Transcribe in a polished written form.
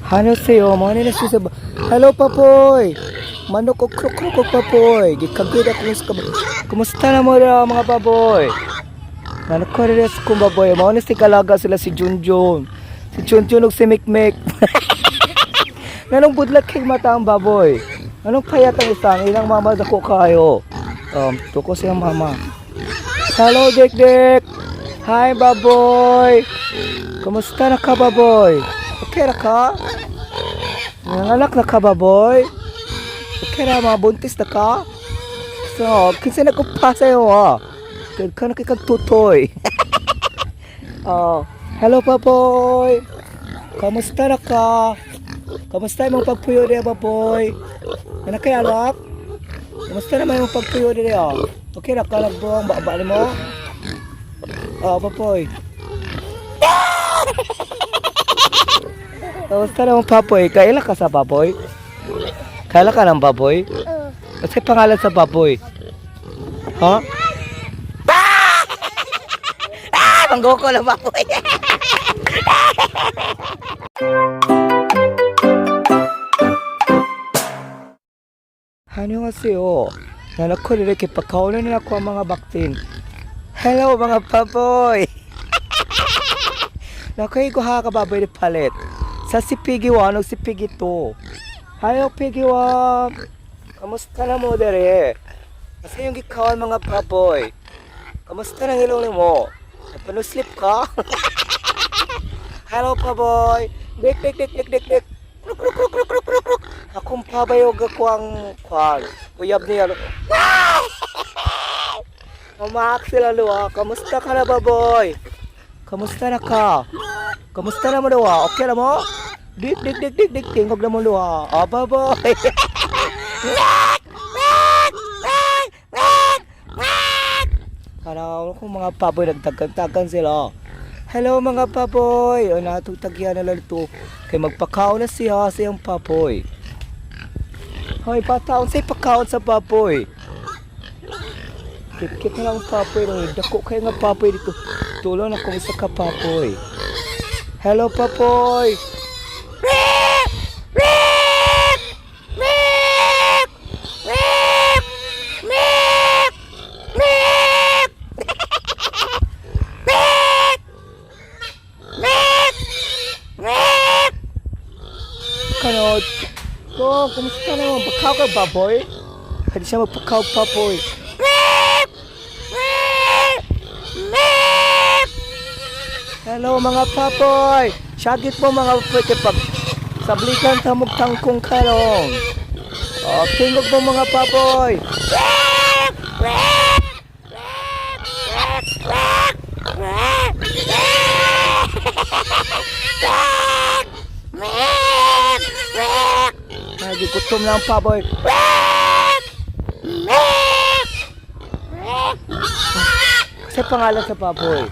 Hanuseyo, manila siya sa... Hello, Papoy! Manok o krok-krok o Papoy! Gikagid ako sa kaba... Kumusta na mo rin mga Papoy? Manok ko rin sa kong Papoy. Mauna si kalaga sila si Junjun. Si Junjun o si Mikmik. Nanong budlat kay mata ang baboy. Anong payat ang isang ilang mama dako kayo. Tuko siyang mama. Hello, Dik-Dik! Hi, baboy! Kumusta na ka, baboy? Okay na ka? Nanganak na ka, baboy? Okay na, mga buntis na ka? So, kinsa na ko pa sa'yo, ha? Ka na kikagtutoy. Hello, baboy! Kamusta na ka? Kamusta yung pagpuyo niya, baboy? Ano kaya, anak? Kamusta naman yung pagpuyo niya? Okay na ka, nagbuang baba mo? Baboy. Kamusta naman, Papoy? Kailan ka sa baboy? Kailan ka ng baboy? Kasi pangalan sa baboy? Ha? Manggo ko lang baboy. Annyeonghaseyo. Nanak ko rin kipakaunan na ako ang mga baktin. Hello mga baboy. Nakuha ko ha ka baboy ni palit. Sa si Piggy 1 o si Piggy 2. Hayo Piggy 1. Kamusta na mo dere? Kasi yung gikawan mga baboy. Kamusta na hilong mo? Napanuslip ka? Hello baboy. Dik. Kruk. Akong pabayog ako ang kwan. Uyab niya. Mamak sila luwa. Kamusta ka na baboy? Kamusta na ka? Kamusta na mo luwa? Okay na mo? Dik. Tingog na mo luwa. Baboy. Parang kung mga baboy nagtagkan sila. Hello mga baboy. Natutagyan na lang ito. Kaya magpakaon na siya sa iyong baboy. Hoy, pataon sa'y pakaon sa baboy. Kit na lang ang baboy. Dako kayo nga baboy dito. Tulong na kung isa ka baboy. Hello baboy. Kanod. Kumusta naman? Pagkaw ka baboy? Pwede siya magpakaw baboy. Hello mga baboy. Syagit mo mga baboy pag sablikan tamog tangkong karong. Tingog mo mga baboy. Nagikutom lang baboy. Kasi pangalan sa baboy.